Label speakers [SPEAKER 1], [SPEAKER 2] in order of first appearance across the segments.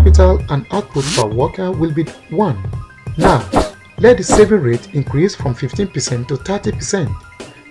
[SPEAKER 1] capital and output per worker will be 1. Now, let the saving rate increase from 15% to 30%,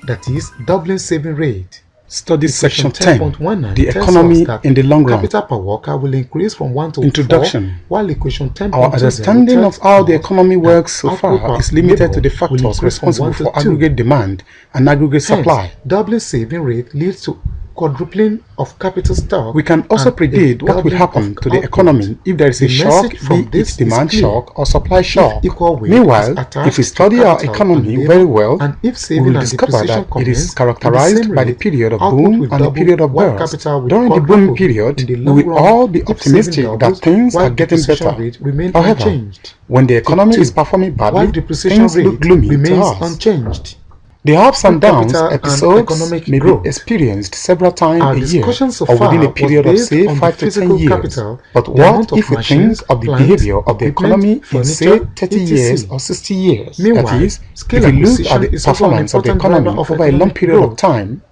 [SPEAKER 1] that is, doubling saving rate.
[SPEAKER 2] Study section 10,
[SPEAKER 1] 10.19
[SPEAKER 2] the economy in the long run.
[SPEAKER 1] Capital per worker will increase from 1 to
[SPEAKER 2] Introduction.
[SPEAKER 1] 4, while equation 10.20
[SPEAKER 2] Our understanding of how the economy works so
[SPEAKER 1] output
[SPEAKER 2] far
[SPEAKER 1] per
[SPEAKER 2] is limited to the
[SPEAKER 1] labor will
[SPEAKER 2] factors
[SPEAKER 1] increase from
[SPEAKER 2] responsible
[SPEAKER 1] 1 to
[SPEAKER 2] for
[SPEAKER 1] 2.
[SPEAKER 2] aggregate demand and aggregate supply.
[SPEAKER 1] Hence, doubling saving rate leads to quadrupling of capital stock.
[SPEAKER 2] We can also
[SPEAKER 1] and
[SPEAKER 2] predict
[SPEAKER 1] a
[SPEAKER 2] what will
[SPEAKER 1] doubling
[SPEAKER 2] happen
[SPEAKER 1] of
[SPEAKER 2] to the
[SPEAKER 1] output.
[SPEAKER 2] economy if there is a
[SPEAKER 1] The
[SPEAKER 2] shock,
[SPEAKER 1] message from
[SPEAKER 2] be it
[SPEAKER 1] this
[SPEAKER 2] demand
[SPEAKER 1] is clear.
[SPEAKER 2] shock or supply shock.
[SPEAKER 1] Equal weight
[SPEAKER 2] Meanwhile,
[SPEAKER 1] is attached
[SPEAKER 2] if we
[SPEAKER 1] to
[SPEAKER 2] study our
[SPEAKER 1] capital
[SPEAKER 2] economy
[SPEAKER 1] and
[SPEAKER 2] very
[SPEAKER 1] labor,
[SPEAKER 2] well,
[SPEAKER 1] and if
[SPEAKER 2] we
[SPEAKER 1] saving
[SPEAKER 2] will
[SPEAKER 1] and
[SPEAKER 2] discover
[SPEAKER 1] depreciation
[SPEAKER 2] that it is
[SPEAKER 1] commence with the
[SPEAKER 2] characterized
[SPEAKER 1] same
[SPEAKER 2] by the
[SPEAKER 1] rate,
[SPEAKER 2] period of
[SPEAKER 1] output
[SPEAKER 2] boom
[SPEAKER 1] will
[SPEAKER 2] and the
[SPEAKER 1] double,
[SPEAKER 2] period of
[SPEAKER 1] while
[SPEAKER 2] burst.
[SPEAKER 1] capital will
[SPEAKER 2] During the boom
[SPEAKER 1] quadruple
[SPEAKER 2] period,
[SPEAKER 1] in the
[SPEAKER 2] we
[SPEAKER 1] long
[SPEAKER 2] will
[SPEAKER 1] run
[SPEAKER 2] all be
[SPEAKER 1] if saving
[SPEAKER 2] optimistic
[SPEAKER 1] doubles,
[SPEAKER 2] that things
[SPEAKER 1] while
[SPEAKER 2] are getting
[SPEAKER 1] depreciation
[SPEAKER 2] better.
[SPEAKER 1] rate remain
[SPEAKER 2] However,
[SPEAKER 1] unchanged.
[SPEAKER 2] when the economy
[SPEAKER 1] Tip
[SPEAKER 2] is
[SPEAKER 1] 2,
[SPEAKER 2] performing
[SPEAKER 1] while
[SPEAKER 2] badly,
[SPEAKER 1] depreciation
[SPEAKER 2] things look
[SPEAKER 1] rate
[SPEAKER 2] gloomy to
[SPEAKER 1] remains
[SPEAKER 2] us.
[SPEAKER 1] unchanged.
[SPEAKER 2] The ups and downs
[SPEAKER 1] Capital and
[SPEAKER 2] episodes
[SPEAKER 1] economic
[SPEAKER 2] may
[SPEAKER 1] growth.
[SPEAKER 2] be experienced several times
[SPEAKER 1] Our
[SPEAKER 2] a year
[SPEAKER 1] discussion so
[SPEAKER 2] or within
[SPEAKER 1] far
[SPEAKER 2] a period
[SPEAKER 1] was
[SPEAKER 2] of
[SPEAKER 1] based
[SPEAKER 2] say
[SPEAKER 1] on
[SPEAKER 2] 5
[SPEAKER 1] the
[SPEAKER 2] to 10
[SPEAKER 1] physical
[SPEAKER 2] years.
[SPEAKER 1] capital,
[SPEAKER 2] But
[SPEAKER 1] the
[SPEAKER 2] what
[SPEAKER 1] amount of
[SPEAKER 2] if we
[SPEAKER 1] machines,
[SPEAKER 2] think of the
[SPEAKER 1] plants,
[SPEAKER 2] behavior of the
[SPEAKER 1] equipment,
[SPEAKER 2] economy in say
[SPEAKER 1] furniture,
[SPEAKER 2] 30
[SPEAKER 1] etc.
[SPEAKER 2] years or 60 years?
[SPEAKER 1] Meanwhile,
[SPEAKER 2] That is,
[SPEAKER 1] scale
[SPEAKER 2] if we look
[SPEAKER 1] acquisition
[SPEAKER 2] at the
[SPEAKER 1] is also an
[SPEAKER 2] performance of the
[SPEAKER 1] important
[SPEAKER 2] economy
[SPEAKER 1] driver of
[SPEAKER 2] over a long
[SPEAKER 1] economic
[SPEAKER 2] period of
[SPEAKER 1] growth.
[SPEAKER 2] time,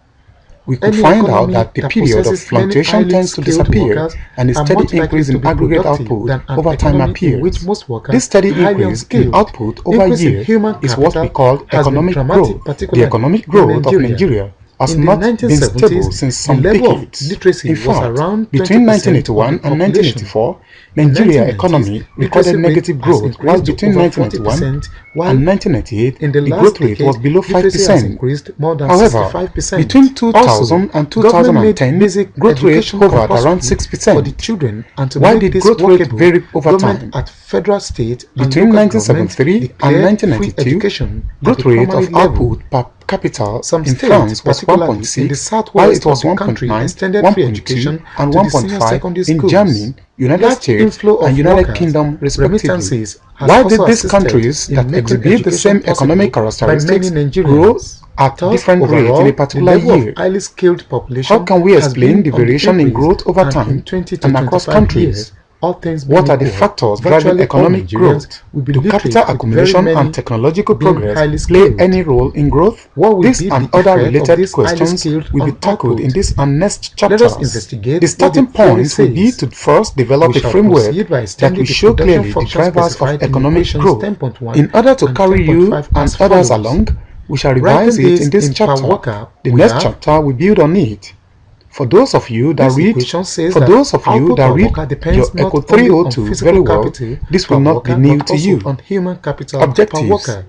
[SPEAKER 2] we could
[SPEAKER 1] Any
[SPEAKER 2] find out
[SPEAKER 1] economy
[SPEAKER 2] that the
[SPEAKER 1] that
[SPEAKER 2] period of
[SPEAKER 1] possesses many
[SPEAKER 2] fluctuation
[SPEAKER 1] highly
[SPEAKER 2] tends to
[SPEAKER 1] skilled
[SPEAKER 2] disappear
[SPEAKER 1] workers
[SPEAKER 2] and a
[SPEAKER 1] are
[SPEAKER 2] steady
[SPEAKER 1] much likely
[SPEAKER 2] increase
[SPEAKER 1] to
[SPEAKER 2] in
[SPEAKER 1] be
[SPEAKER 2] aggregate
[SPEAKER 1] productive
[SPEAKER 2] output
[SPEAKER 1] than an
[SPEAKER 2] over time
[SPEAKER 1] economy in
[SPEAKER 2] appears.
[SPEAKER 1] which most workers
[SPEAKER 2] This steady
[SPEAKER 1] are highly
[SPEAKER 2] increase in
[SPEAKER 1] unskilled.
[SPEAKER 2] output over
[SPEAKER 1] Increase in
[SPEAKER 2] years
[SPEAKER 1] human
[SPEAKER 2] is what we
[SPEAKER 1] capital
[SPEAKER 2] call
[SPEAKER 1] has been
[SPEAKER 2] economic
[SPEAKER 1] dramatic,
[SPEAKER 2] growth. The
[SPEAKER 1] particularly
[SPEAKER 2] economic
[SPEAKER 1] in
[SPEAKER 2] growth of
[SPEAKER 1] Nigeria.
[SPEAKER 2] Nigeria has
[SPEAKER 1] In the
[SPEAKER 2] not been stable
[SPEAKER 1] 1970s,
[SPEAKER 2] since
[SPEAKER 1] the
[SPEAKER 2] some
[SPEAKER 1] level of
[SPEAKER 2] decades.
[SPEAKER 1] literacy
[SPEAKER 2] In
[SPEAKER 1] was
[SPEAKER 2] fact,
[SPEAKER 1] around
[SPEAKER 2] between
[SPEAKER 1] 20% of
[SPEAKER 2] 1981
[SPEAKER 1] the
[SPEAKER 2] and
[SPEAKER 1] population.
[SPEAKER 2] 1984,
[SPEAKER 1] In
[SPEAKER 2] Nigeria
[SPEAKER 1] 1990s,
[SPEAKER 2] economy
[SPEAKER 1] literacy
[SPEAKER 2] recorded
[SPEAKER 1] rate
[SPEAKER 2] negative
[SPEAKER 1] has
[SPEAKER 2] growth, while
[SPEAKER 1] increased to
[SPEAKER 2] between
[SPEAKER 1] over
[SPEAKER 2] 1991
[SPEAKER 1] 40%, while
[SPEAKER 2] and 1998,
[SPEAKER 1] in the
[SPEAKER 2] the
[SPEAKER 1] last
[SPEAKER 2] growth rate
[SPEAKER 1] decade,
[SPEAKER 2] was below
[SPEAKER 1] literacy has
[SPEAKER 2] 5%.
[SPEAKER 1] increased more than
[SPEAKER 2] However,
[SPEAKER 1] 65%.
[SPEAKER 2] between 2000
[SPEAKER 1] Also,
[SPEAKER 2] and
[SPEAKER 1] government made
[SPEAKER 2] 2010,
[SPEAKER 1] basic
[SPEAKER 2] growth rate
[SPEAKER 1] education
[SPEAKER 2] hovered around
[SPEAKER 1] compulsory for the
[SPEAKER 2] 6%.
[SPEAKER 1] children, and to
[SPEAKER 2] While
[SPEAKER 1] make
[SPEAKER 2] the
[SPEAKER 1] this
[SPEAKER 2] growth rate
[SPEAKER 1] workable,
[SPEAKER 2] varied over
[SPEAKER 1] government
[SPEAKER 2] time.
[SPEAKER 1] at federal, state, and
[SPEAKER 2] Between
[SPEAKER 1] local
[SPEAKER 2] 1973
[SPEAKER 1] government
[SPEAKER 2] and
[SPEAKER 1] declared free
[SPEAKER 2] 1992,
[SPEAKER 1] education
[SPEAKER 2] growth
[SPEAKER 1] at the
[SPEAKER 2] rate
[SPEAKER 1] primary
[SPEAKER 2] of
[SPEAKER 1] level.
[SPEAKER 2] output per capita
[SPEAKER 1] Some
[SPEAKER 2] in
[SPEAKER 1] states,
[SPEAKER 2] France was
[SPEAKER 1] particularly in the
[SPEAKER 2] 1.6, while
[SPEAKER 1] southwest
[SPEAKER 2] it was
[SPEAKER 1] of the country,
[SPEAKER 2] 1.9,
[SPEAKER 1] extended free
[SPEAKER 2] 1.2,
[SPEAKER 1] education
[SPEAKER 2] and
[SPEAKER 1] to the senior
[SPEAKER 2] 1.5
[SPEAKER 1] secondary
[SPEAKER 2] in
[SPEAKER 1] schools.
[SPEAKER 2] Germany, United
[SPEAKER 1] Large
[SPEAKER 2] States,
[SPEAKER 1] inflow of
[SPEAKER 2] and United
[SPEAKER 1] workers,
[SPEAKER 2] Kingdom, respectively.
[SPEAKER 1] remittances has
[SPEAKER 2] Why
[SPEAKER 1] also
[SPEAKER 2] did these
[SPEAKER 1] assisted
[SPEAKER 2] countries
[SPEAKER 1] in
[SPEAKER 2] that
[SPEAKER 1] making
[SPEAKER 2] exhibit the same
[SPEAKER 1] education
[SPEAKER 2] economic
[SPEAKER 1] possible by
[SPEAKER 2] characteristics
[SPEAKER 1] many
[SPEAKER 2] grow
[SPEAKER 1] Nigerians?
[SPEAKER 2] at
[SPEAKER 1] Thus,
[SPEAKER 2] different rates in
[SPEAKER 1] overall,
[SPEAKER 2] a particular
[SPEAKER 1] the level
[SPEAKER 2] year?
[SPEAKER 1] of highly skilled population
[SPEAKER 2] How can we
[SPEAKER 1] has
[SPEAKER 2] explain
[SPEAKER 1] been
[SPEAKER 2] the
[SPEAKER 1] on the
[SPEAKER 2] variation in
[SPEAKER 1] increase,
[SPEAKER 2] growth over
[SPEAKER 1] and
[SPEAKER 2] time
[SPEAKER 1] in 20 to
[SPEAKER 2] and across
[SPEAKER 1] 25
[SPEAKER 2] countries?
[SPEAKER 1] years, all things being
[SPEAKER 2] What are the
[SPEAKER 1] equal,
[SPEAKER 2] factors driving
[SPEAKER 1] virtually all
[SPEAKER 2] economic
[SPEAKER 1] Nigerians
[SPEAKER 2] growth?
[SPEAKER 1] will be
[SPEAKER 2] Do
[SPEAKER 1] literate
[SPEAKER 2] capital
[SPEAKER 1] with
[SPEAKER 2] accumulation
[SPEAKER 1] very many
[SPEAKER 2] and technological
[SPEAKER 1] being
[SPEAKER 2] progress
[SPEAKER 1] highly
[SPEAKER 2] play
[SPEAKER 1] skilled.
[SPEAKER 2] any role in growth?
[SPEAKER 1] What will
[SPEAKER 2] This
[SPEAKER 1] be
[SPEAKER 2] and
[SPEAKER 1] the
[SPEAKER 2] other
[SPEAKER 1] effect of
[SPEAKER 2] related
[SPEAKER 1] this highly
[SPEAKER 2] questions
[SPEAKER 1] skilled
[SPEAKER 2] will be
[SPEAKER 1] on
[SPEAKER 2] tackled
[SPEAKER 1] output?
[SPEAKER 2] in this and next
[SPEAKER 1] Let us
[SPEAKER 2] chapters.
[SPEAKER 1] investigate
[SPEAKER 2] The
[SPEAKER 1] what
[SPEAKER 2] starting
[SPEAKER 1] the theory
[SPEAKER 2] points will be
[SPEAKER 1] says.
[SPEAKER 2] to first develop
[SPEAKER 1] We
[SPEAKER 2] a
[SPEAKER 1] shall
[SPEAKER 2] framework
[SPEAKER 1] proceed by
[SPEAKER 2] that
[SPEAKER 1] extending
[SPEAKER 2] will
[SPEAKER 1] the
[SPEAKER 2] show
[SPEAKER 1] production
[SPEAKER 2] clearly the
[SPEAKER 1] function
[SPEAKER 2] drivers of
[SPEAKER 1] specified in
[SPEAKER 2] economic
[SPEAKER 1] equations
[SPEAKER 2] growth.
[SPEAKER 1] 10.1
[SPEAKER 2] In order to
[SPEAKER 1] and
[SPEAKER 2] carry you
[SPEAKER 1] 10.5
[SPEAKER 2] and
[SPEAKER 1] as
[SPEAKER 2] others
[SPEAKER 1] follows.
[SPEAKER 2] along, we shall revise
[SPEAKER 1] Writing
[SPEAKER 2] it
[SPEAKER 1] this
[SPEAKER 2] in this
[SPEAKER 1] in per
[SPEAKER 2] chapter.
[SPEAKER 1] worker,
[SPEAKER 2] The
[SPEAKER 1] we
[SPEAKER 2] next
[SPEAKER 1] have
[SPEAKER 2] chapter will build on it. For those of you that
[SPEAKER 1] this
[SPEAKER 2] read,
[SPEAKER 1] equation says
[SPEAKER 2] for
[SPEAKER 1] that
[SPEAKER 2] those of you
[SPEAKER 1] output
[SPEAKER 2] that
[SPEAKER 1] per
[SPEAKER 2] read
[SPEAKER 1] worker
[SPEAKER 2] your
[SPEAKER 1] depends not
[SPEAKER 2] Echo
[SPEAKER 1] only on
[SPEAKER 2] 302
[SPEAKER 1] physical
[SPEAKER 2] very well,
[SPEAKER 1] capital
[SPEAKER 2] this
[SPEAKER 1] per
[SPEAKER 2] will not
[SPEAKER 1] worker,
[SPEAKER 2] be new
[SPEAKER 1] but
[SPEAKER 2] to
[SPEAKER 1] also
[SPEAKER 2] you.
[SPEAKER 1] on human capital per
[SPEAKER 2] Objectives.
[SPEAKER 1] worker.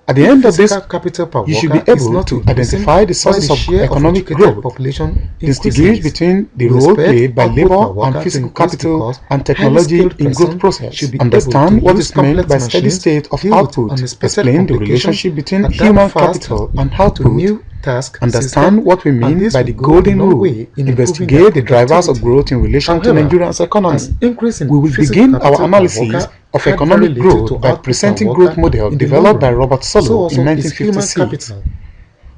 [SPEAKER 2] At the end of this,
[SPEAKER 1] Physical capital per
[SPEAKER 2] you should be
[SPEAKER 1] worker is
[SPEAKER 2] able
[SPEAKER 1] not
[SPEAKER 2] to
[SPEAKER 1] increasing
[SPEAKER 2] identify the
[SPEAKER 1] while
[SPEAKER 2] sources
[SPEAKER 1] the
[SPEAKER 2] of
[SPEAKER 1] share
[SPEAKER 2] economic
[SPEAKER 1] educated
[SPEAKER 2] growth,
[SPEAKER 1] population
[SPEAKER 2] distinguish
[SPEAKER 1] increases.
[SPEAKER 2] between the
[SPEAKER 1] We
[SPEAKER 2] role
[SPEAKER 1] expect
[SPEAKER 2] played by
[SPEAKER 1] output per
[SPEAKER 2] labor
[SPEAKER 1] worker
[SPEAKER 2] and
[SPEAKER 1] to
[SPEAKER 2] physical
[SPEAKER 1] increase
[SPEAKER 2] capital
[SPEAKER 1] because
[SPEAKER 2] and
[SPEAKER 1] highly
[SPEAKER 2] technology
[SPEAKER 1] skilled
[SPEAKER 2] in growth
[SPEAKER 1] person
[SPEAKER 2] process.
[SPEAKER 1] should be
[SPEAKER 2] Understand
[SPEAKER 1] able to
[SPEAKER 2] what
[SPEAKER 1] use
[SPEAKER 2] is meant
[SPEAKER 1] complex
[SPEAKER 2] by steady
[SPEAKER 1] machines,
[SPEAKER 2] state of
[SPEAKER 1] deal with
[SPEAKER 2] output,
[SPEAKER 1] unexpected
[SPEAKER 2] explain the
[SPEAKER 1] complications,
[SPEAKER 2] relationship between
[SPEAKER 1] adapt
[SPEAKER 2] human
[SPEAKER 1] fast
[SPEAKER 2] capital and
[SPEAKER 1] to
[SPEAKER 2] output,
[SPEAKER 1] new task
[SPEAKER 2] understand
[SPEAKER 1] system,
[SPEAKER 2] what we
[SPEAKER 1] and
[SPEAKER 2] mean
[SPEAKER 1] this
[SPEAKER 2] by
[SPEAKER 1] will
[SPEAKER 2] the
[SPEAKER 1] go a
[SPEAKER 2] golden
[SPEAKER 1] long
[SPEAKER 2] rule,
[SPEAKER 1] way in improving
[SPEAKER 2] investigate
[SPEAKER 1] their
[SPEAKER 2] the drivers of
[SPEAKER 1] productivity.
[SPEAKER 2] growth in relation to
[SPEAKER 1] However,
[SPEAKER 2] Nigeria's economy.
[SPEAKER 1] as increase in
[SPEAKER 2] We will
[SPEAKER 1] physical
[SPEAKER 2] begin our
[SPEAKER 1] capital per
[SPEAKER 2] analysis
[SPEAKER 1] worker
[SPEAKER 2] of
[SPEAKER 1] had
[SPEAKER 2] economic
[SPEAKER 1] very little to
[SPEAKER 2] growth by
[SPEAKER 1] output per
[SPEAKER 2] presenting
[SPEAKER 1] worker
[SPEAKER 2] growth model
[SPEAKER 1] in the
[SPEAKER 2] developed
[SPEAKER 1] long
[SPEAKER 2] by
[SPEAKER 1] run.
[SPEAKER 2] Robert
[SPEAKER 1] So
[SPEAKER 2] Solow
[SPEAKER 1] also
[SPEAKER 2] in
[SPEAKER 1] is human
[SPEAKER 2] 1956.
[SPEAKER 1] capital.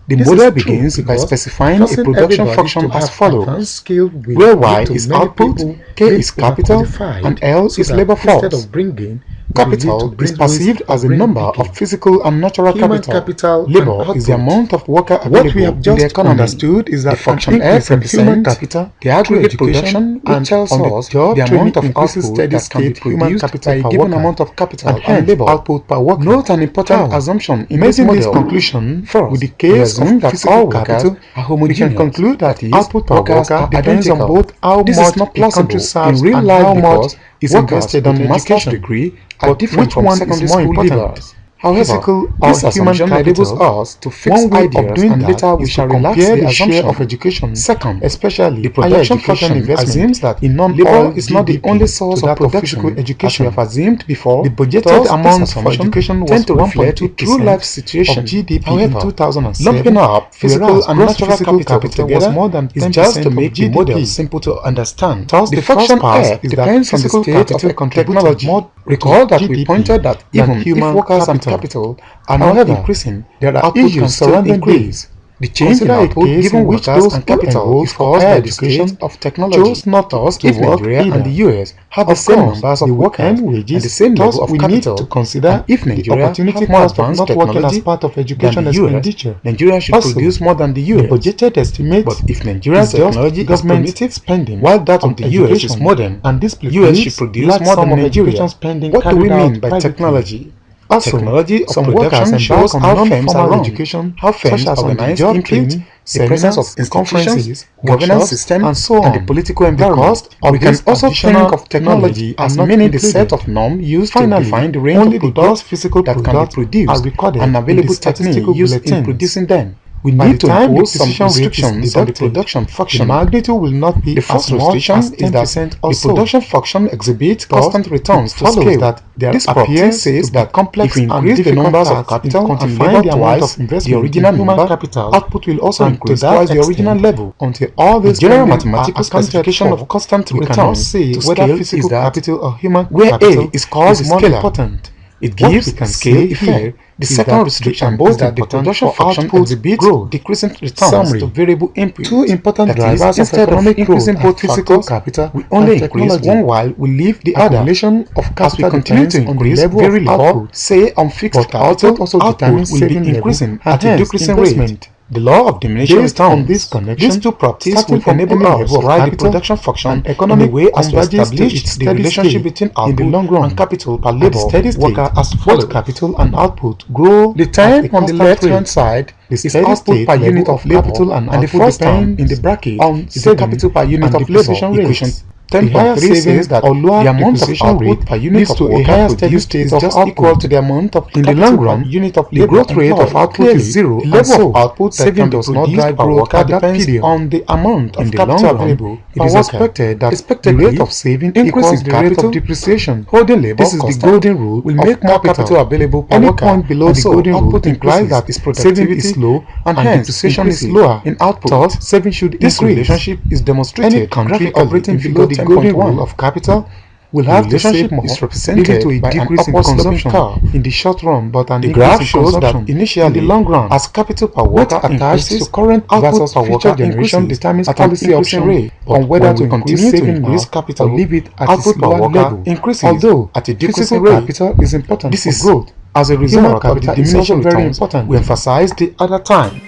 [SPEAKER 2] The
[SPEAKER 1] This
[SPEAKER 2] model
[SPEAKER 1] is true
[SPEAKER 2] begins by
[SPEAKER 1] because
[SPEAKER 2] specifying a
[SPEAKER 1] forcing
[SPEAKER 2] production
[SPEAKER 1] everybody
[SPEAKER 2] function
[SPEAKER 1] to
[SPEAKER 2] as
[SPEAKER 1] have
[SPEAKER 2] follows,
[SPEAKER 1] advanced skill will
[SPEAKER 2] where Y
[SPEAKER 1] lead to
[SPEAKER 2] is
[SPEAKER 1] many
[SPEAKER 2] output,
[SPEAKER 1] people
[SPEAKER 2] K
[SPEAKER 1] being
[SPEAKER 2] is capital,
[SPEAKER 1] overqualified,
[SPEAKER 2] and L
[SPEAKER 1] so
[SPEAKER 2] is
[SPEAKER 1] that
[SPEAKER 2] labor
[SPEAKER 1] instead
[SPEAKER 2] force.
[SPEAKER 1] of bringing,
[SPEAKER 2] Capital is perceived as a number of physical and natural
[SPEAKER 1] human
[SPEAKER 2] capital.
[SPEAKER 1] and
[SPEAKER 2] Labor is the
[SPEAKER 1] output.
[SPEAKER 2] amount of worker
[SPEAKER 1] What we
[SPEAKER 2] available
[SPEAKER 1] have
[SPEAKER 2] in
[SPEAKER 1] just
[SPEAKER 2] the economy.
[SPEAKER 1] understood is that
[SPEAKER 2] The function
[SPEAKER 1] an
[SPEAKER 2] F
[SPEAKER 1] increase in human
[SPEAKER 2] represents
[SPEAKER 1] capital
[SPEAKER 2] the aggregate
[SPEAKER 1] through education
[SPEAKER 2] production, which
[SPEAKER 1] and
[SPEAKER 2] tells
[SPEAKER 1] on the
[SPEAKER 2] us
[SPEAKER 1] job
[SPEAKER 2] the amount
[SPEAKER 1] training
[SPEAKER 2] of
[SPEAKER 1] increases
[SPEAKER 2] output
[SPEAKER 1] steady
[SPEAKER 2] that can be
[SPEAKER 1] state human
[SPEAKER 2] produced
[SPEAKER 1] capital
[SPEAKER 2] by a
[SPEAKER 1] per
[SPEAKER 2] given
[SPEAKER 1] worker,
[SPEAKER 2] amount of capital
[SPEAKER 1] and
[SPEAKER 2] and
[SPEAKER 1] hence
[SPEAKER 2] labor.
[SPEAKER 1] output per worker.
[SPEAKER 2] Note an important
[SPEAKER 1] How?
[SPEAKER 2] assumption in
[SPEAKER 1] Making
[SPEAKER 2] this
[SPEAKER 1] this
[SPEAKER 2] model.
[SPEAKER 1] conclusion,
[SPEAKER 2] First,
[SPEAKER 1] with the
[SPEAKER 2] we
[SPEAKER 1] case
[SPEAKER 2] assume
[SPEAKER 1] of
[SPEAKER 2] that
[SPEAKER 1] physical
[SPEAKER 2] all workers
[SPEAKER 1] capital,
[SPEAKER 2] are
[SPEAKER 1] we
[SPEAKER 2] homogeneous.
[SPEAKER 1] can conclude that is
[SPEAKER 2] output per
[SPEAKER 1] workers
[SPEAKER 2] worker
[SPEAKER 1] are
[SPEAKER 2] depends on
[SPEAKER 1] identical.
[SPEAKER 2] both how
[SPEAKER 1] This
[SPEAKER 2] much
[SPEAKER 1] is not
[SPEAKER 2] a country
[SPEAKER 1] plausible
[SPEAKER 2] serves
[SPEAKER 1] in real
[SPEAKER 2] and
[SPEAKER 1] life
[SPEAKER 2] how
[SPEAKER 1] because
[SPEAKER 2] much is
[SPEAKER 1] workers
[SPEAKER 2] invested
[SPEAKER 1] with
[SPEAKER 2] on
[SPEAKER 1] master's
[SPEAKER 2] education.
[SPEAKER 1] degree
[SPEAKER 2] But
[SPEAKER 1] are different
[SPEAKER 2] which
[SPEAKER 1] from
[SPEAKER 2] one is
[SPEAKER 1] secondary
[SPEAKER 2] more
[SPEAKER 1] school
[SPEAKER 2] important?
[SPEAKER 1] leavers.
[SPEAKER 2] However,
[SPEAKER 1] Physical
[SPEAKER 2] this
[SPEAKER 1] or human
[SPEAKER 2] assumption enables
[SPEAKER 1] capital,
[SPEAKER 2] us to fix
[SPEAKER 1] one way
[SPEAKER 2] ideas
[SPEAKER 1] of doing
[SPEAKER 2] and
[SPEAKER 1] that
[SPEAKER 2] later we
[SPEAKER 1] is
[SPEAKER 2] shall
[SPEAKER 1] to
[SPEAKER 2] relax
[SPEAKER 1] compare
[SPEAKER 2] the
[SPEAKER 1] the
[SPEAKER 2] assumption.
[SPEAKER 1] share of education.
[SPEAKER 2] Second,
[SPEAKER 1] Especially
[SPEAKER 2] the production
[SPEAKER 1] higher education
[SPEAKER 2] function
[SPEAKER 1] investment
[SPEAKER 2] assumes that
[SPEAKER 1] in
[SPEAKER 2] labor
[SPEAKER 1] non-oil
[SPEAKER 2] is not the
[SPEAKER 1] GDP
[SPEAKER 2] only source
[SPEAKER 1] to
[SPEAKER 2] of
[SPEAKER 1] that of
[SPEAKER 2] production,
[SPEAKER 1] physical education.
[SPEAKER 2] as we have assumed before.
[SPEAKER 1] The budgeted
[SPEAKER 2] Thus,
[SPEAKER 1] amount
[SPEAKER 2] this
[SPEAKER 1] for
[SPEAKER 2] assumption
[SPEAKER 1] education was
[SPEAKER 2] tend to reflect a
[SPEAKER 1] 1.2%
[SPEAKER 2] true life situation
[SPEAKER 1] of GDP
[SPEAKER 2] However,
[SPEAKER 1] in 2007,
[SPEAKER 2] lumping up physical
[SPEAKER 1] whereas
[SPEAKER 2] and
[SPEAKER 1] gross
[SPEAKER 2] natural
[SPEAKER 1] physical
[SPEAKER 2] capital
[SPEAKER 1] capital
[SPEAKER 2] together
[SPEAKER 1] was more than 10%
[SPEAKER 2] is just to
[SPEAKER 1] of
[SPEAKER 2] make the
[SPEAKER 1] GDP.
[SPEAKER 2] model simple to understand.
[SPEAKER 1] Thus,
[SPEAKER 2] The
[SPEAKER 1] the
[SPEAKER 2] function
[SPEAKER 1] first part
[SPEAKER 2] F
[SPEAKER 1] is that
[SPEAKER 2] depends on the
[SPEAKER 1] physical
[SPEAKER 2] state
[SPEAKER 1] capital
[SPEAKER 2] of
[SPEAKER 1] contributed
[SPEAKER 2] technology.
[SPEAKER 1] more
[SPEAKER 2] Recall that we
[SPEAKER 1] GDP
[SPEAKER 2] pointed that
[SPEAKER 1] than
[SPEAKER 2] even if
[SPEAKER 1] human
[SPEAKER 2] workers and
[SPEAKER 1] capital.
[SPEAKER 2] capital are not
[SPEAKER 1] However,
[SPEAKER 2] increasing,
[SPEAKER 1] there are
[SPEAKER 2] output can
[SPEAKER 1] issues
[SPEAKER 2] still
[SPEAKER 1] surrounding
[SPEAKER 2] increase. The change in output given which those and capital is caused by the state of technology. Chose not us to if work Nigeria and the US have the same numbers of workers wages and the same level of capital to consider. If Nigeria opportunity more advanced technology as part of education expenditure, Nigeria should produce more than the US. Budgeted estimate, but if Nigeria's technology government spending, while that of the US is modern, and this US should produce more than Nigeria. What do we mean by technology? Also, technology of production shows how firms are run, how firms organize, implement, the presence of conferences, governance system, and so on, and the political environment. We can also think of technology as meaning the set of norms used to define the range of products physical that can be produced and available technique used in producing them. We need to impose some restrictions on the production function. The magnitude will not be the first restriction is that the production function exhibits constant returns to scale. That this property says that if we increase the numbers of capital and labor twice the original human capital, output will also increase twice the original level until all these general mathematical classification of constant returns say whether physical capital or human capital A is called the scalar. It gives scale effect. The second restriction is that the production function exhibits decreasing returns to variable input. Two important drivers of economic increasing both physical capital, we only increase one while we leave the other. As we continue to increase very little, say on fixed capital, output will be increasing at a decreasing rate. The law of diminishing returns. These two properties will enable us to write the production function and economic way as to establish the relationship between output and capital per labor worker as follows. Capital and output grow. The time on the left-hand side is output per unit of capital and the first term in the bracket is the capital per unit of labor equation. 10.3 says that the amount of output per unit of worker higher steady state is just equal to the amount of in the long run unit of labor. The growth rate of output is zero. The level of output saving does not drive growth at that period on the amount of capital available. It is expected that the rate of saving increases the rate of depreciation. Holding labor this is the golden rule will make more capital available per worker. Any point below the golden rule implies that its productivity is low and hence depreciation is lower in output. Thus, saving should increase. This relationship is demonstrated. Any country operating below the golden rule of capital will have to save more, is represented to a decrease in consumption in the short run, but an graph shows that initially in the long run, as capital per worker attached to current output per worker generation determines policy option rate on whether to continue to increase capital or leave it at output per worker increases, although at a decreasing rate. Capital is important for growth. As a result, capital is also very important. We emphasize the other time.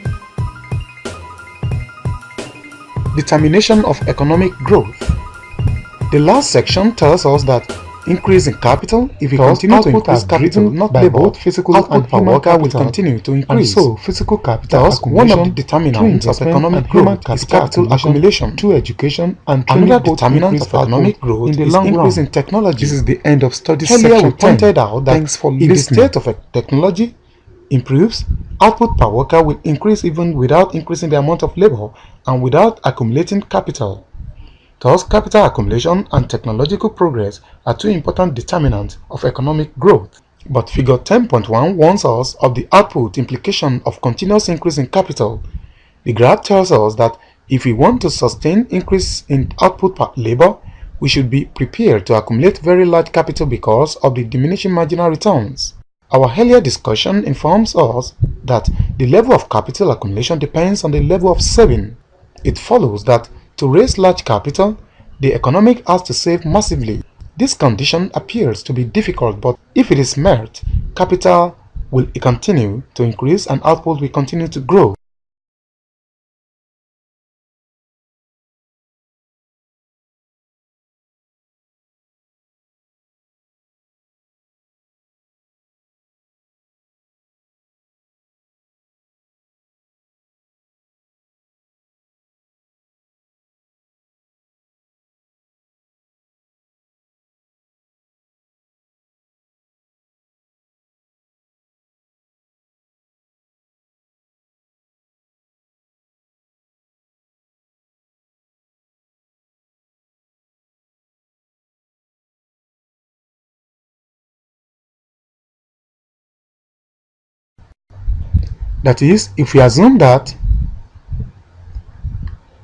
[SPEAKER 2] Determination of economic growth. The last section tells us that increase in capital, if we continue to increase capital not by both physical and human worker will continue to increase. And so, physical capital one of the determinants of economic growth is capital accumulation through education and another determinant of economic growth in the long run increase in technology. This is the end of study section 10. Earlier we pointed out that if the state of technology improves, output per worker will increase even without increasing the amount of labor and without accumulating capital. Thus, capital accumulation and technological progress are two important determinants of economic growth. But figure 10.1 warns us of the output implication of continuous increase in capital. The graph tells us that if we want to sustain increase in output per labor, we should be prepared to accumulate very large capital because of the diminishing marginal returns. Our earlier discussion informs us that the level of capital accumulation depends on the level of saving. It follows that to raise large capital, the economic has to save massively. This condition appears to be difficult, but if it is met, capital will continue to increase and output will continue to grow. That is, if we assume that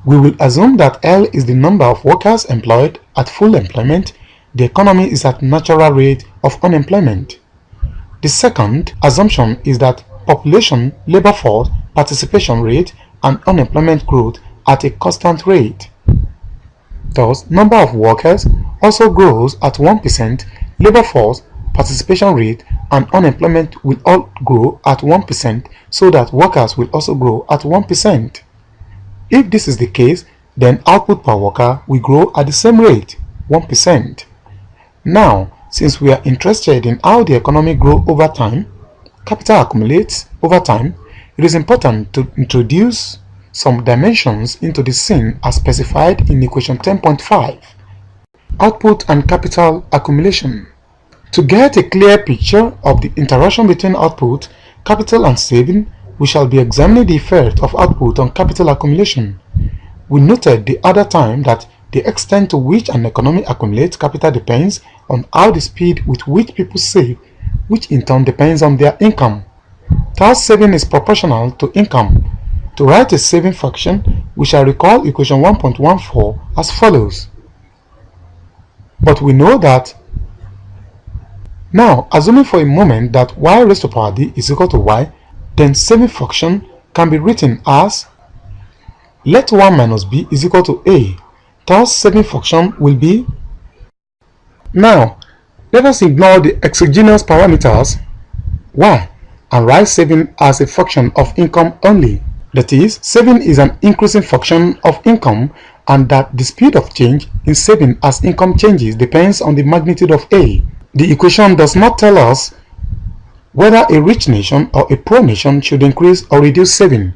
[SPEAKER 2] we will assume that L is the number of workers employed at full employment, the economy is at natural rate of unemployment. The second assumption is that population, labor force, participation rate, and unemployment growth at a constant rate. Thus, number of workers also grows at 1%, labor force, participation rate, and unemployment will all grow at 1%, so that workers will also grow at 1%. If this is the case, then output per worker will grow at the same rate, 1%. Now, since we are interested in how the economy grows over time, capital accumulates over time, it is important to introduce some dimensions into the scene as specified in equation 10.5. Output and capital accumulation. To get a clear picture of the interaction between output, capital, and saving, we shall be examining the effect of output on capital accumulation. We noted the other time that the extent to which an economy accumulates capital depends on how the speed with which people save, which in turn depends on their income. Thus, saving is proportional to income. To write a saving fraction, we shall recall equation 1.14 as follows. But we know that now, assuming for a moment that y raised to power d is equal to y, then saving fraction can be written as let 1 minus b is equal to a. Thus, saving fraction will be. Now, let us ignore the exogenous parameters y and write saving as a function of income only. That is, saving is an increasing function of income, and that the speed of change in saving as income changes depends on the magnitude of a. The equation does not tell us whether a rich nation or a poor nation should increase or reduce saving.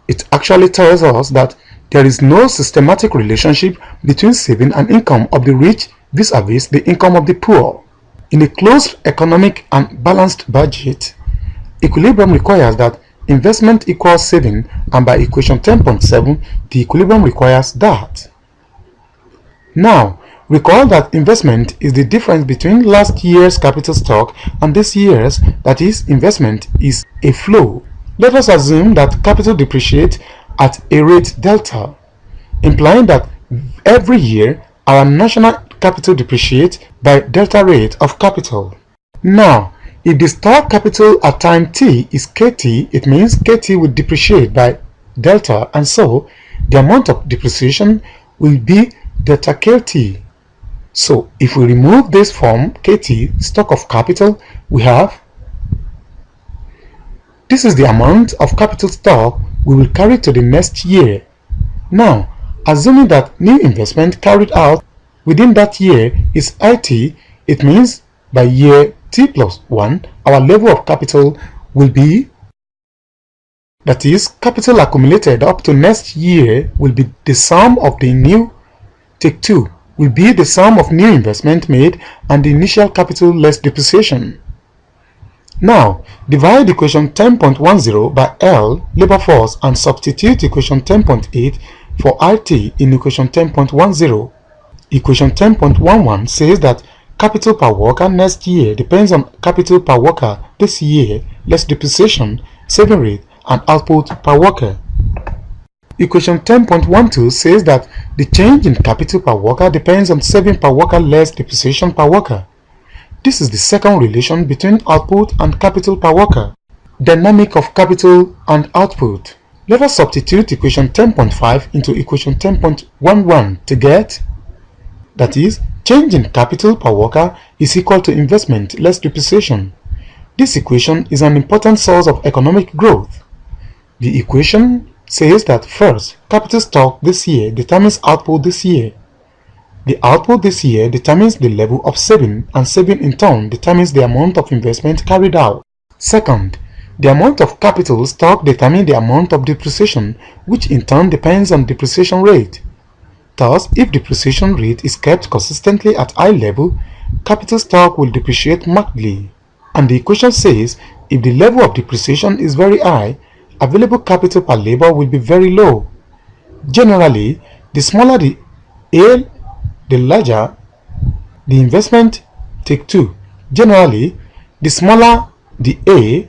[SPEAKER 2] It actually tells us that there is no systematic relationship between saving and income of the rich vis-a-vis the income of the poor. In a closed economic and balanced budget, equilibrium requires that investment equals saving, and by equation 10.7, the equilibrium requires that. Now, recall that investment is the difference between last year's capital stock and this year's, that is, investment is a flow. Let us assume that capital depreciates at a rate delta, implying that every year our national capital depreciates by delta rate of capital. Now, if the stock capital at time t is kt, it means kt will depreciate by delta, and so the amount of depreciation will be delta kt. So, if we remove this from kt, stock of capital, we have this is the amount of capital stock we will carry to the next year. Now, assuming that new investment carried out within that year is IT, it means by year t plus 1, our level of capital will be, that is, capital accumulated up to next year will be the sum of the new, take 2, will be the sum of new investment made and the initial capital less depreciation. Now, divide equation 10.10 by L, labor force, and substitute equation 10.8 for RT in equation 10.10. Equation 10.11 says that capital per worker next year depends on capital per worker this year less depreciation, saving rate, and output per worker. Equation 10.12 says that the change in capital per worker depends on saving per worker less depreciation per worker. This is the second relation between output and capital per worker. Dynamic of capital and output. Let us substitute equation 10.5 into equation 10.11 to get, that is, change in capital per worker is equal to investment less depreciation. This equation is an important source of economic growth. The equation says that first, capital stock this year determines output this year. The output this year determines the level of saving, and saving in turn determines the amount of investment carried out. Second, the amount of capital stock determines the amount of depreciation, which in turn depends on depreciation rate. Thus, if depreciation rate is kept consistently at high level, capital stock will depreciate markedly. And the equation says if the level of depreciation is very high, available capital per labor will be very low. Generally, the smaller the A, the larger the investment, take 2. Generally, the smaller the A,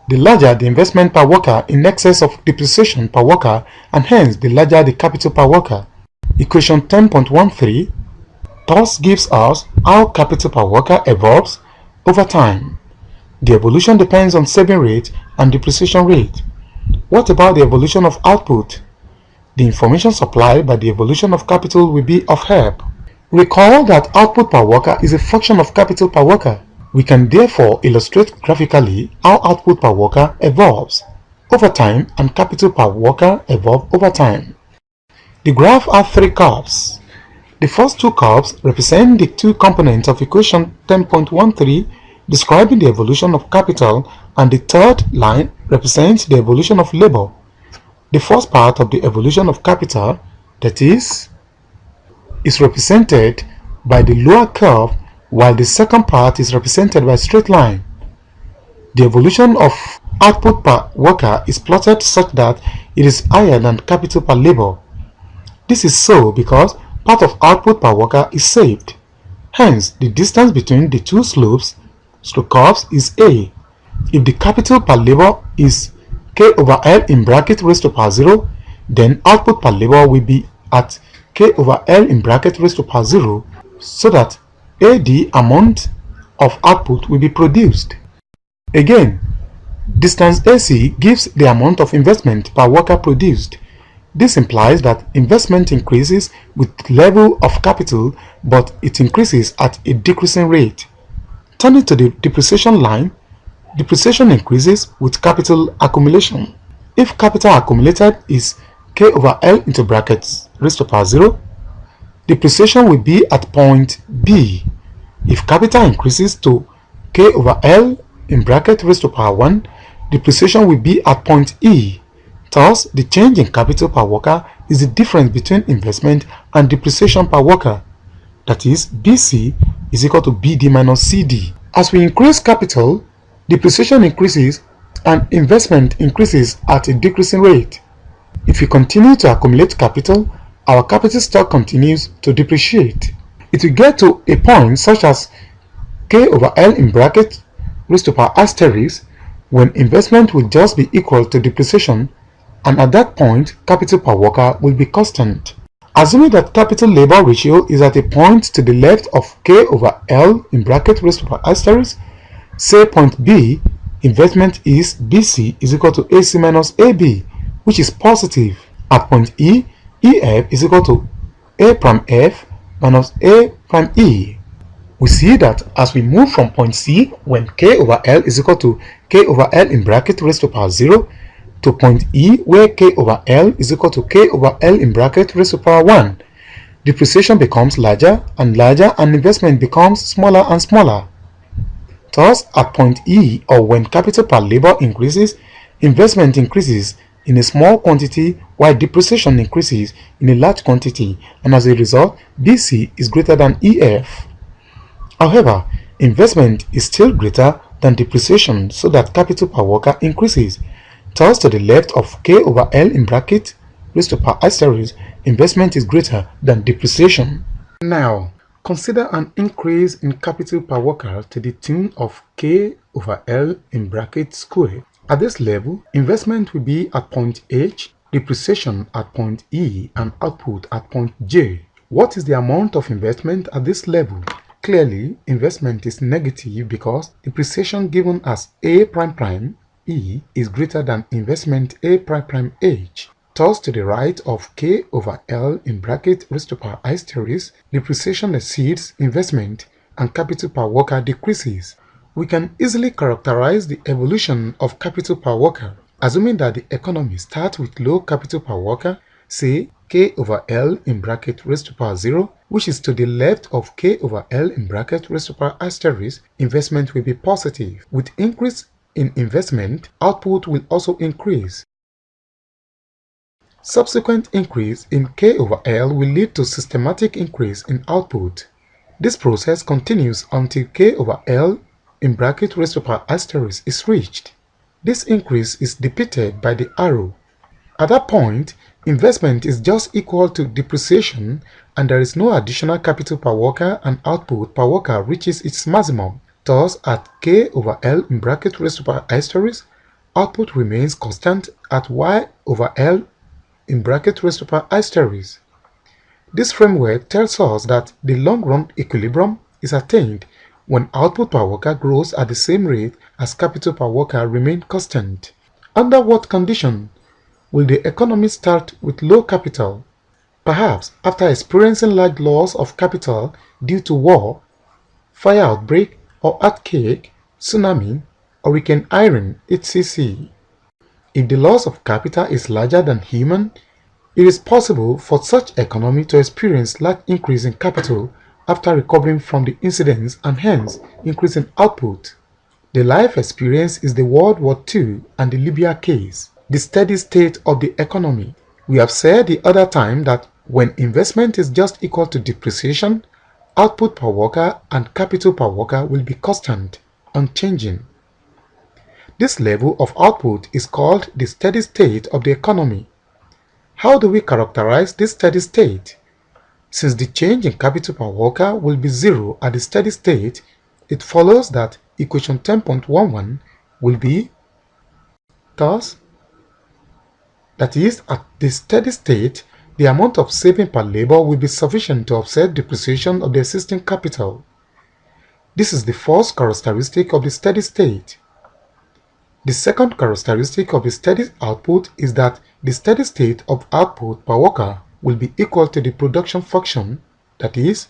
[SPEAKER 2] the larger the investment per worker in excess of depreciation per worker, and hence the larger the capital per worker. Equation 10.13 thus gives us how capital per worker evolves over time. The evolution depends on saving rate and depreciation rate. What about the evolution of output? The information supplied by the evolution of capital will be of help. Recall that output per worker is a function of capital per worker. We can therefore illustrate graphically how output per worker evolves over time and capital per worker evolve over time. The graph has three curves. The first two curves represent the two components of equation 10.13 describing the evolution of capital, and the third line represents the evolution of labor. The first part of the evolution of capital, that is represented by the lower curve, while the second part is represented by a straight line. The evolution of output per worker is plotted such that it is higher than capital per labor. This is so because part of output per worker is saved. Hence, the distance between the two slopes curves is A. If the capital per labor is K over L in bracket raised to power 0, then output per labor will be at K over L in bracket raised to power 0, so that AD amount of output will be produced. Again, distance AC gives the amount of investment per worker produced. This implies that investment increases with level of capital, but it increases at a decreasing rate. Turning to the depreciation line, depreciation increases with capital accumulation. If capital accumulated is K over L into brackets raised to power 0, depreciation will be at point B. If capital increases to K over L in bracket raised to power 1, depreciation will be at point E. Thus, the change in capital per worker is the difference between investment and depreciation per worker. That is, BC is equal to BD minus CD. As we increase capital, depreciation increases and investment increases at a decreasing rate. If we continue to accumulate capital, our capital stock continues to depreciate. It will get to a point such as K over L in bracket raised to power asterisk, when investment will just be equal to depreciation, and at that point capital per worker will be constant. Assuming that capital labor ratio is at a point to the left of K over L in bracket raised to power asterisk, say point B, investment is BC is equal to AC minus AB, which is positive. At point E, EF is equal to A prime F minus A prime E. We see that as we move from point C, when K over L is equal to K over L in bracket raised to power 0, to point E, where K over L is equal to K over L in bracket raised to power 1, depreciation becomes larger and larger and investment becomes smaller and smaller. Thus, at point E, or when capital per labor increases, investment increases in a small quantity while depreciation increases in a large quantity, and as a result, BC is greater than EF. However, investment is still greater than depreciation, so that capital per worker increases. Thus, to the left of K over L in bracket raised to power asterisk, investment is greater than depreciation. Now, consider an increase in capital per worker to the tune of K over L in bracket square. At this level, investment will be at point H, depreciation at point E, and output at point J. What is the amount of investment at this level? Clearly, investment is negative because depreciation given as A prime prime E is greater than investment A prime prime H. Thus, to the right of K over L in bracket raised to power asterisk, depreciation exceeds investment and capital per worker decreases. We can easily characterize the evolution of capital per worker, assuming that the economy starts with low capital per worker, say K over L in bracket raised to power 0, which is to the left of K over L in bracket raised to power asterisk, investment will be positive. With increase in investment, output will also increase. Subsequent increase in K over L will lead to systematic increase in output. This process continues until K over L in bracket raised to power asterisk is reached. This increase is depicted by the arrow. At that point, investment is just equal to depreciation and there is no additional capital per worker, and output per worker reaches its maximum. Thus, at K over L in bracket raised to power asterisk, output remains constant at Y over L in bracket raised to power asterisk. This framework tells us that the long-run equilibrium is attained when output per worker grows at the same rate as capital per worker remains constant. Under what condition
[SPEAKER 1] will the economy start with low capital? Perhaps after experiencing large loss of capital due to war, fire outbreak, or earthquake, tsunami, Hurricane Irene, etc. If the loss of capital is larger than human, it is possible for such economy to experience large increase in capital after recovering from the incidents and hence increase in output. The life experience is the World War II and the Libya case, the steady state of the economy. We have said the other time that when investment is just equal to depreciation, output per worker and capital per worker will be constant, unchanging. This level of output is called the steady state of the economy. How do we characterize this steady state? Since the change in capital per worker will be zero at the steady state, it follows that equation 10.11 will be thus, that is, at the steady state, the amount of saving per labor will be sufficient to offset depreciation of the existing capital. This is the first characteristic of the steady state. The second characteristic of the steady output is that the steady state of output per worker will be equal to the production function, that is,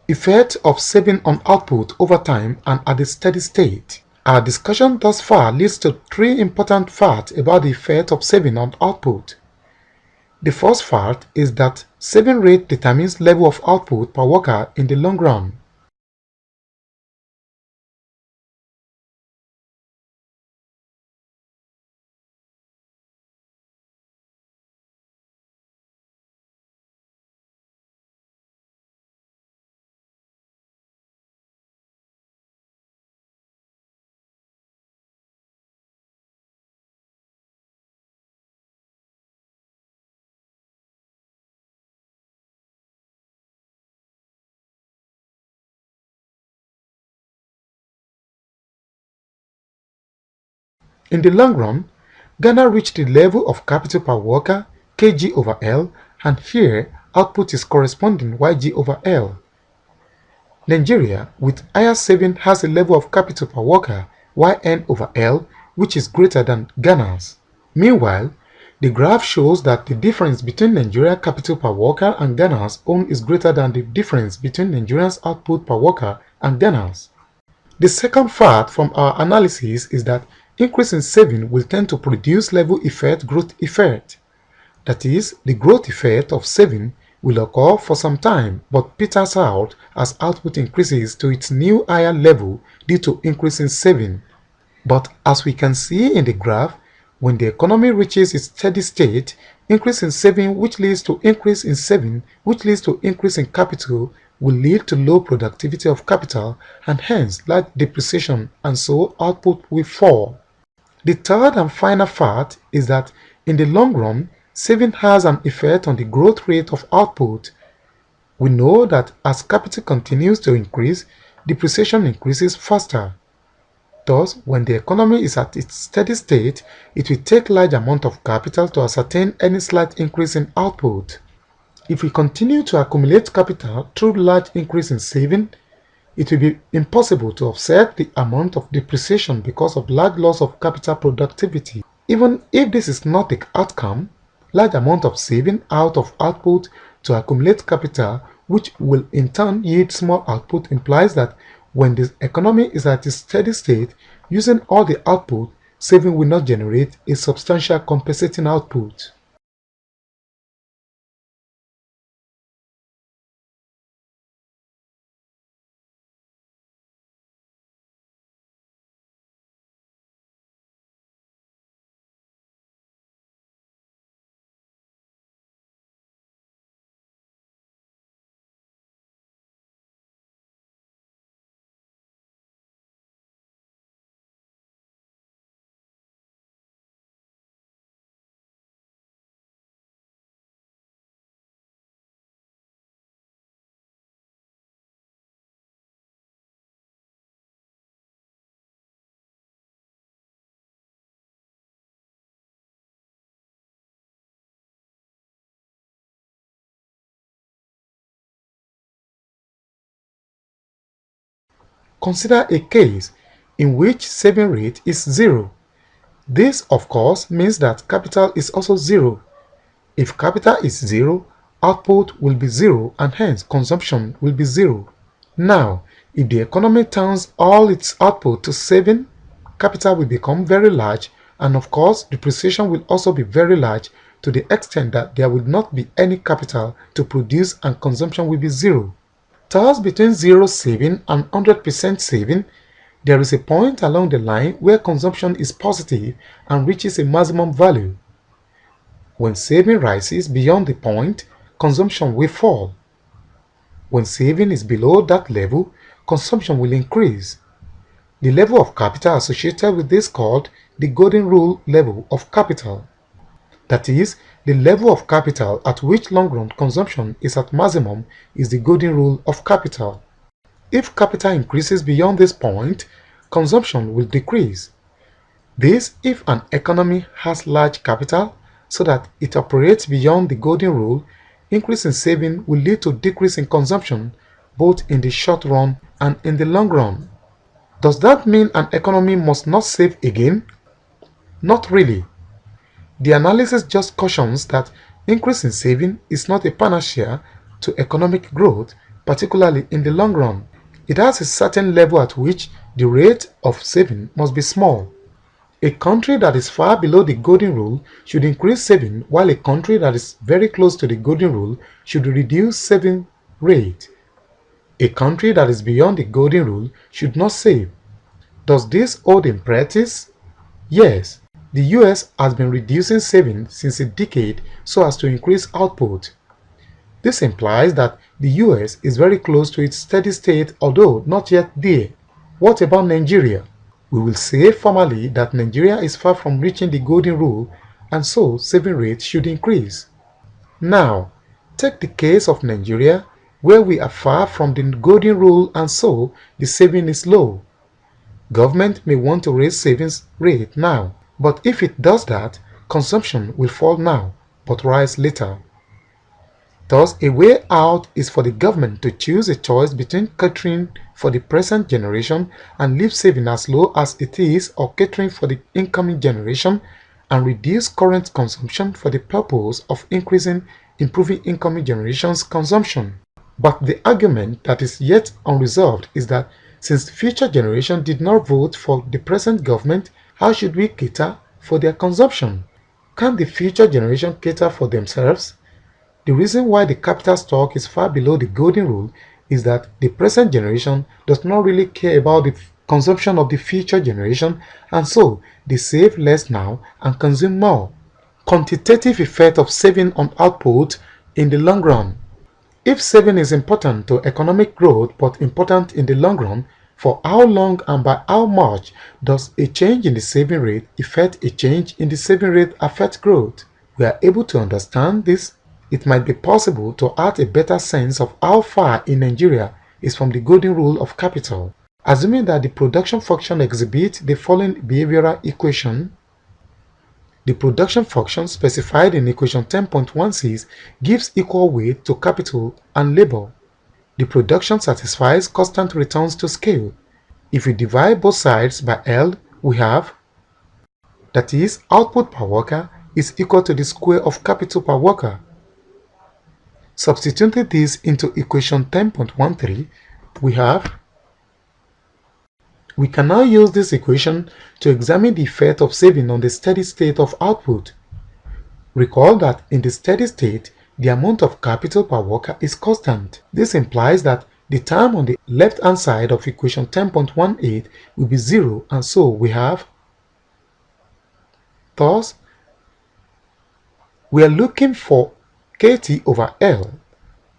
[SPEAKER 1] effect of saving on output over time and at the steady state. Our discussion thus far leads to three important facts about the effect of saving on output. The first fact is that saving rate determines level of output per worker in the long run. In the long run, Ghana reached the level of capital per worker kg over L, and here output is corresponding Yg over L. Nigeria, with higher saving, has a level of capital per worker Yn over L, which is greater than Ghana's. Meanwhile, the graph shows that the difference between Nigeria's capital per worker and Ghana's own is greater than the difference between Nigeria's output per worker and Ghana's. The second fact from our analysis is that increase in saving will tend to produce level effect growth effect. That is, the growth effect of saving will occur for some time but peters out as output increases to its new higher level due to increase in saving. But as we can see in the graph, when the economy reaches its steady state, increase in saving which leads to increase in saving which leads to increase in capital will lead to low productivity of capital and hence large depreciation, and so output will fall. The third and final fact is that in the long run, saving has an effect on the growth rate of output. We know that as capital continues to increase, depreciation increases faster. Thus, when the economy is at its steady state, it will take large amount of capital to ascertain any slight increase in output. If we continue to accumulate capital through large increase in saving, it will be impossible to offset the amount of depreciation because of large loss of capital productivity. Even if this is not the outcome, large amount of saving out of output to accumulate capital, which will in turn yield small output, implies that when the economy is at its steady state, using all the output, saving will not generate a substantial compensating output. Consider a case in which saving rate is zero. This, of course, means that capital is also zero. If capital is zero, output will be zero and hence consumption will be zero. Now, if the economy turns all its output to saving, capital will become very large, and of course depreciation will also be very large to the extent that there will not be any capital to produce and consumption will be zero. Thus, between zero saving and 100% saving, there is a point along the line where consumption is positive and reaches a maximum value. When saving rises beyond the point, consumption will fall. When saving is below that level, consumption will increase. The level of capital associated with this is called the golden rule level of capital. That is, the level of capital at which long-run consumption is at maximum is the golden rule of capital. If capital increases beyond this point, consumption will decrease. This if an economy has large capital so that it operates beyond the golden rule, increase in saving will lead to decrease in consumption both in the short run and in the long run. Does that mean an economy must not save again? Not really. The analysis just cautions that increase in saving is not a panacea to economic growth, particularly in the long run. It has a certain level at which the rate of saving must be small. A country that is far below the golden rule should increase saving, while a country that is very close to the golden rule should reduce saving rate. A country that is beyond the golden rule should not save. Does this hold in practice? Yes. The US has been reducing saving since a decade so as to increase output. This implies that the US is very close to its steady state, although not yet there. What about Nigeria? We will say formally that Nigeria is far from reaching the golden rule, and so saving rates should increase. Now, take the case of Nigeria, where we are far from the golden rule and so the saving is low. Government may want to raise savings rate now, but if it does that, consumption will fall now, but rise later. Thus, a way out is for the government to choose a choice between catering for the present generation and leave saving as low as it is, or catering for the incoming generation and reduce current consumption for the purpose of improving incoming generation's consumption. But the argument that is yet unresolved is that since the future generation did not vote for the present government, how should we cater for their consumption? Can the future generation cater for themselves? The reason why the capital stock is far below the golden rule is that the present generation does not really care about the consumption of the future generation, and so they save less now and consume more. Quantitative effect of saving on output in the long run. If saving is important to economic growth but important in the long run, for how long and by how much does a change in the saving rate affect a change in the saving rate affect growth? We are able to understand this. It might be possible to add a better sense of how far in Nigeria is from the golden rule of capital. Assuming that the production function exhibits the following behavioral equation. The production function specified in equation 10.16 gives equal weight to capital and labor. The production satisfies constant returns to scale. If we divide both sides by L, we have, that is, output per worker is equal to the square of capital per worker. Substituting this into equation 10.13, we can now use this equation to examine the effect of saving on the steady state of output. Recall that in the steady state, the amount of capital per worker is constant. This implies that the term on the left-hand side of equation 10.18 will be 0, and so we have, thus, we are looking for KT over L.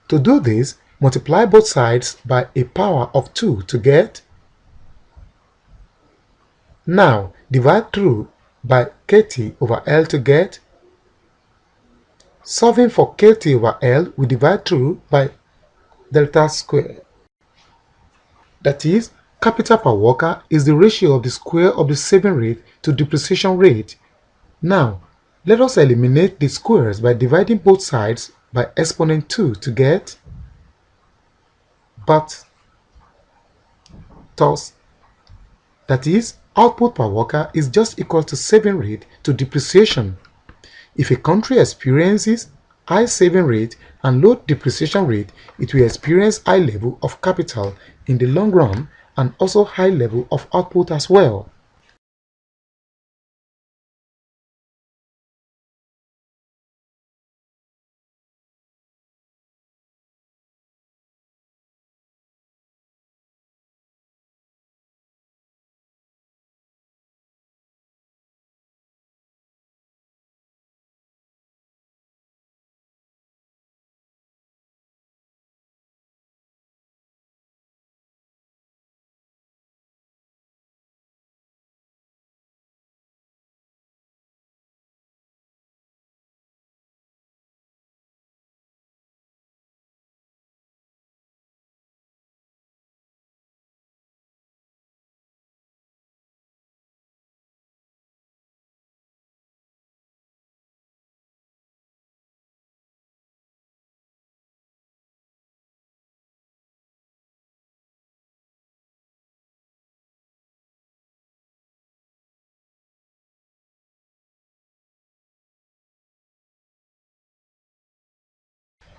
[SPEAKER 1] To do this, multiply both sides by a power of 2 to get. Now, divide through by KT over L to get. Solving for KT over L, we divide through by delta square. That is, capital per worker is the ratio of the square of the saving rate to depreciation rate. Now, let us eliminate the squares by dividing both sides by exponent 2 to get, thus That is, output per worker is just equal to saving rate to depreciation. If a country experiences high saving rate and low depreciation rate, it will experience high level of capital in the long run and also high level of output as well.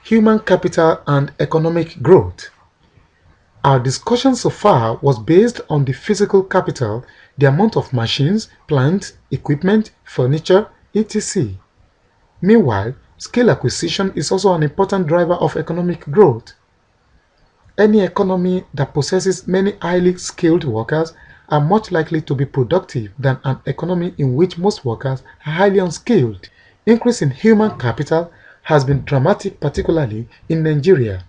[SPEAKER 1] Human capital and economic growth. Our discussion so far was based on the physical capital, the amount of machines, plants, equipment, furniture, etc. Meanwhile, skill acquisition is also an important driver of economic growth. Any economy that possesses many highly skilled workers are much likely to be productive than an economy in which most workers are highly unskilled. Increase in human capital has been dramatic, particularly in Nigeria.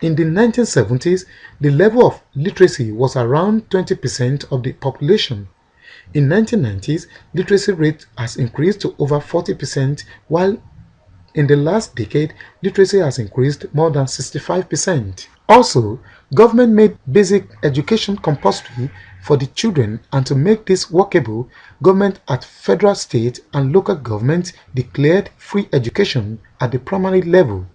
[SPEAKER 1] In the 1970s, the level of literacy was around 20% of the population. In 1990s, literacy rate has increased to over 40%, while in the last decade, literacy has increased more than 65%. Also, government made basic education compulsory for the children, and to make this workable, government at federal, state, and local governments declared free education at the primary level.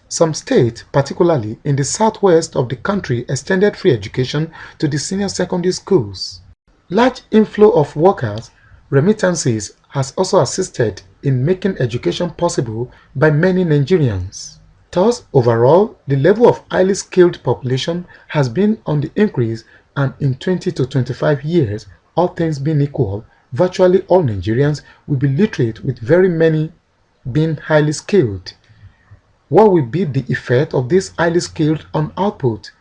[SPEAKER 1] Some states, particularly in the southwest of the country, extended free education to the senior secondary schools. Large inflow of workers, remittances, has also assisted in making education possible by many Nigerians. Thus, overall, the level of highly skilled population has been on the increase, and in 20 to 25 years, all things being equal, virtually all Nigerians will be literate, with very many being highly skilled. What will be the effect of this highly skilled on output?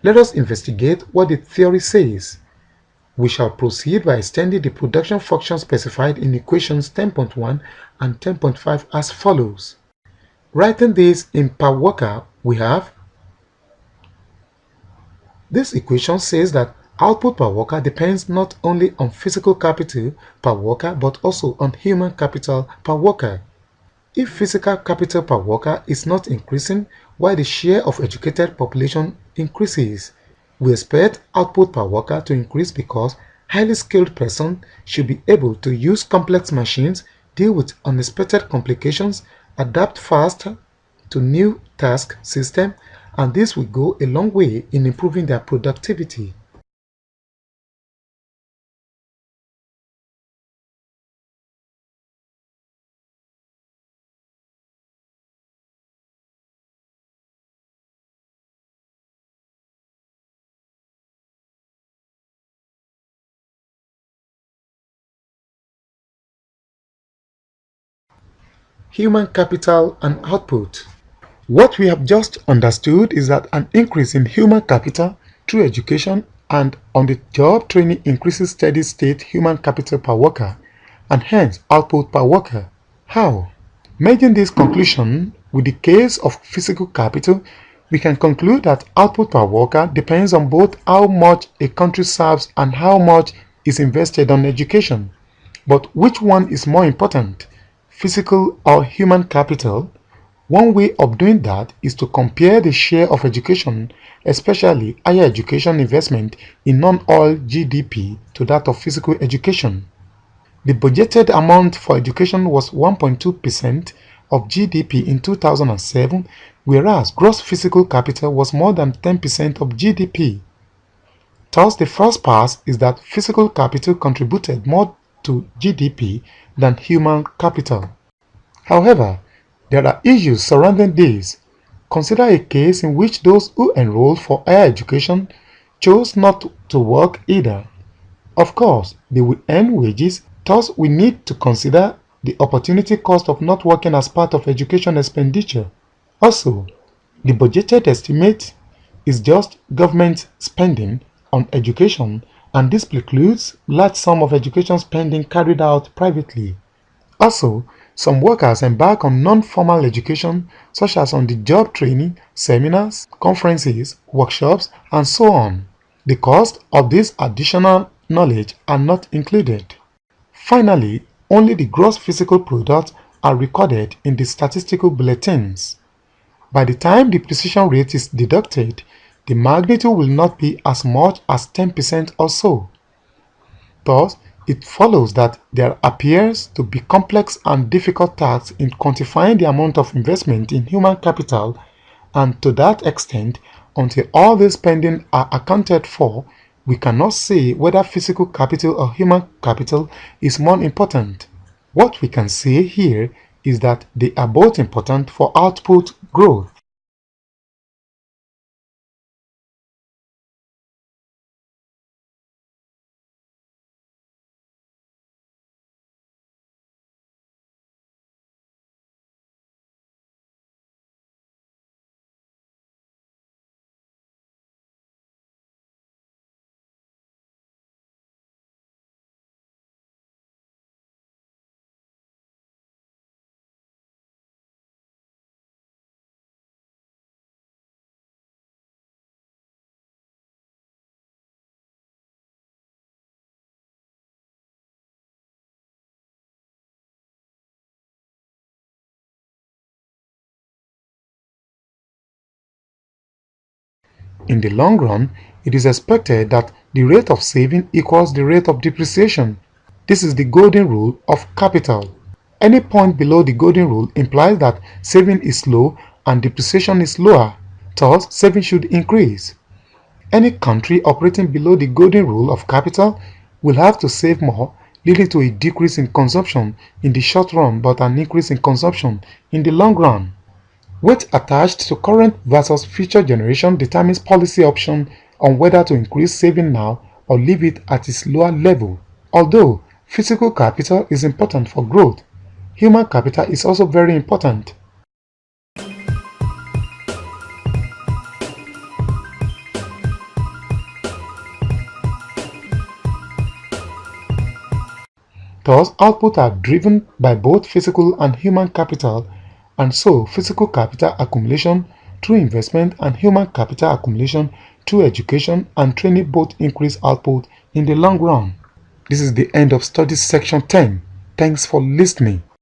[SPEAKER 1] Let us investigate what the theory says. We shall proceed by extending the production function specified in equations 10.1 and 10.5 as follows. Writing this in per worker, we have this equation says that output per worker depends not only on physical capital per worker but also on human capital per worker. If physical capital per worker is not increasing while the share of educated population increases, we expect output per worker to increase because highly skilled person should be able to use complex machines, deal with unexpected complications, adapt fast to new task system, and this will go a long way in improving their productivity. Human capital and output. What we have just understood is that an increase in human capital through education and on-the-job training increases steady-state human capital per worker and hence output per worker. How? Making this conclusion with the case of physical capital, we can conclude that output per worker depends on both how much a country serves and how much is invested on education. But which one is more important, physical or human capital? One way of doing that is to compare the share of education, especially higher education investment in non-oil GDP, to that of physical education. The budgeted amount for education was 1.2% of GDP in 2007, whereas gross physical capital was more than 10% of GDP. Thus, the first pass is that physical capital contributed more to GDP than human capital. However, there are issues surrounding this. Consider a case in which those who enrolled for higher education chose not to work either. Of course, they will earn wages, thus we need to consider the opportunity cost of not working as part of education expenditure. Also, the budgeted estimate is just government spending on education, and this precludes large sum of education spending carried out privately. Also, some workers embark on non-formal education such as on-the-job training, seminars, conferences, workshops, and so on. The cost of this additional knowledge are not included. Finally, only the gross physical products are recorded in the statistical bulletins. By the time the precision rate is deducted, the magnitude will not be as much as 10% or so. Thus, it follows that there appears to be complex and difficult tasks in quantifying the amount of investment in human capital, and to that extent, until all these spending are accounted for, we cannot say whether physical capital or human capital is more important. What we can say here is that they are both important for output growth. In the long run, it is expected that the rate of saving equals the rate of depreciation. This is the golden rule of capital. Any point below the golden rule implies that saving is low and depreciation is lower, thus saving should increase. Any country operating below the golden rule of capital will have to save more, leading to a decrease in consumption in the short run but an increase in consumption in the long run. Weight attached to current versus future generation determines policy option on whether to increase saving now or leave it at its lower level. Although physical capital is important for growth, human capital is also very important. Thus, output are driven by both physical and human capital, and so physical capital accumulation through investment and human capital accumulation through education and training both increase output in the long run. This is the end of Studies Section 10. Thanks for listening.